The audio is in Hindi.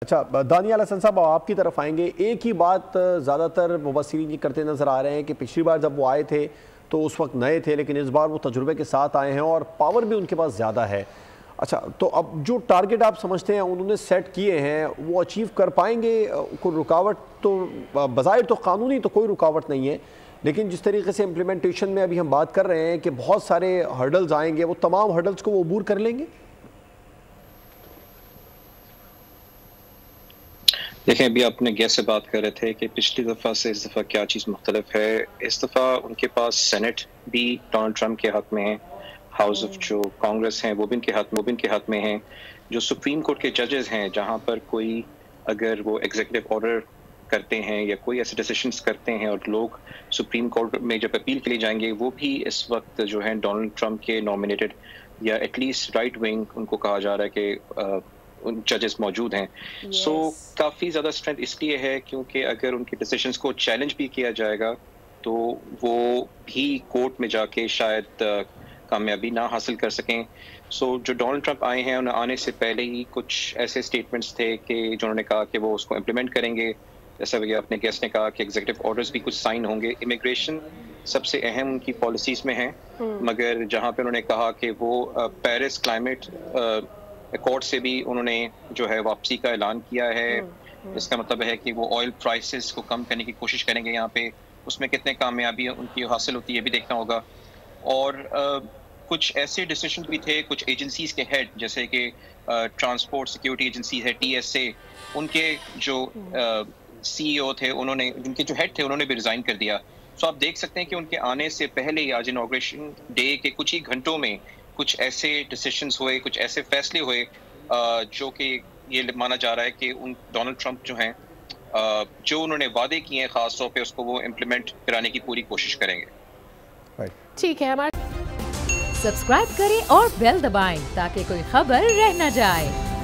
अच्छा दानियाल हसन साहब, आपकी तरफ आएंगे। एक ही बात ज़्यादातर मुबस्सिरीन ये करते नज़र आ रहे हैं कि पिछली बार जब वो आए थे तो उस वक्त नए थे, लेकिन इस बार वो तजुर्बे के साथ आए हैं और पावर भी उनके पास ज़्यादा है। अच्छा, तो अब जो टारगेट आप समझते हैं उन्होंने सेट किए हैं वो अचीव कर पाएंगे? कोई रुकावट तो बज़ाहिर तो कानूनी तो कोई रुकावट नहीं है, लेकिन जिस तरीके से इम्प्लीमेंटेशन में अभी हम बात कर रहे हैं कि बहुत सारे हर्डल्स आएंगे, वो तमाम हर्डल्स को वो अबूर कर लेंगे? देखें, अभी अपने गेस्ट से बात कर रहे थे कि पिछली दफ़ा से इस दफ़ा क्या चीज़ मुख्तलिफ है। इस दफ़ा उनके पास सेनेट भी डोनाल्ड ट्रंप के हाथ में है, हाउस ऑफ जो कांग्रेस हैं वो भी इनके हाथ में है। जो सुप्रीम कोर्ट के जजेस हैं, जहां पर कोई अगर वो एग्जीक्यूटिव ऑर्डर करते हैं या कोई ऐसे डिसीजंस करते हैं और लोग सुप्रीम कोर्ट में जब अपील के लिए जाएंगे, वो भी इस वक्त जो है डोनाल्ड ट्रंप के नॉमिनेटेड या एटलीस्ट राइट विंग उनको कहा जा रहा है कि उन जजेस मौजूद हैं। सो काफ़ी ज़्यादा स्ट्रेंथ इसलिए है क्योंकि अगर उनके डिसीजंस को चैलेंज भी किया जाएगा तो वो भी कोर्ट में जाके शायद कामयाबी ना हासिल कर सकें। सो जो डोनाल्ड ट्रंप आए हैं, उन्हें आने से पहले ही कुछ ऐसे स्टेटमेंट्स थे कि जो उन्होंने कहा कि वो उसको इम्प्लीमेंट करेंगे। जैसा कि अपने गेस्ट ने कहा कि एग्जीक्यूटिव ऑर्डर्स भी कुछ साइन होंगे। इमिग्रेशन सबसे अहम उनकी पॉलिसीज में है, मगर जहाँ पे उन्होंने कहा कि वो पेरिस क्लाइमेट अकॉर्ड से भी उन्होंने जो है वापसी का ऐलान किया है। इसका मतलब है कि वो ऑयल प्राइसेस को कम करने की कोशिश करेंगे यहाँ पे। उसमें कितने कामयाबी उनकी हासिल होती है ये भी देखना होगा। और कुछ ऐसे डिसीजन भी थे, कुछ एजेंसीज के हेड जैसे कि ट्रांसपोर्ट सिक्योरिटी एजेंसी है TSA, उनके जो CEO थे, उन्होंने उनके जो हेड थे उन्होंने भी रिजाइन कर दिया। सो आप देख सकते हैं कि उनके आने से पहले ही आज इनॉग्रेशन डे के कुछ ही घंटों में कुछ ऐसे डिसीजंस हुए, कुछ ऐसे फैसले हुए जो कि ये माना जा रहा है कि उन डोनाल्ड ट्रंप जो हैं जो उन्होंने वादे किए हैं खास तौर पे उसको वो इम्प्लीमेंट कराने की पूरी कोशिश करेंगे। ठीक है, हमारा सब्सक्राइब करें और बेल दबाएं ताकि कोई खबर रह न जाए।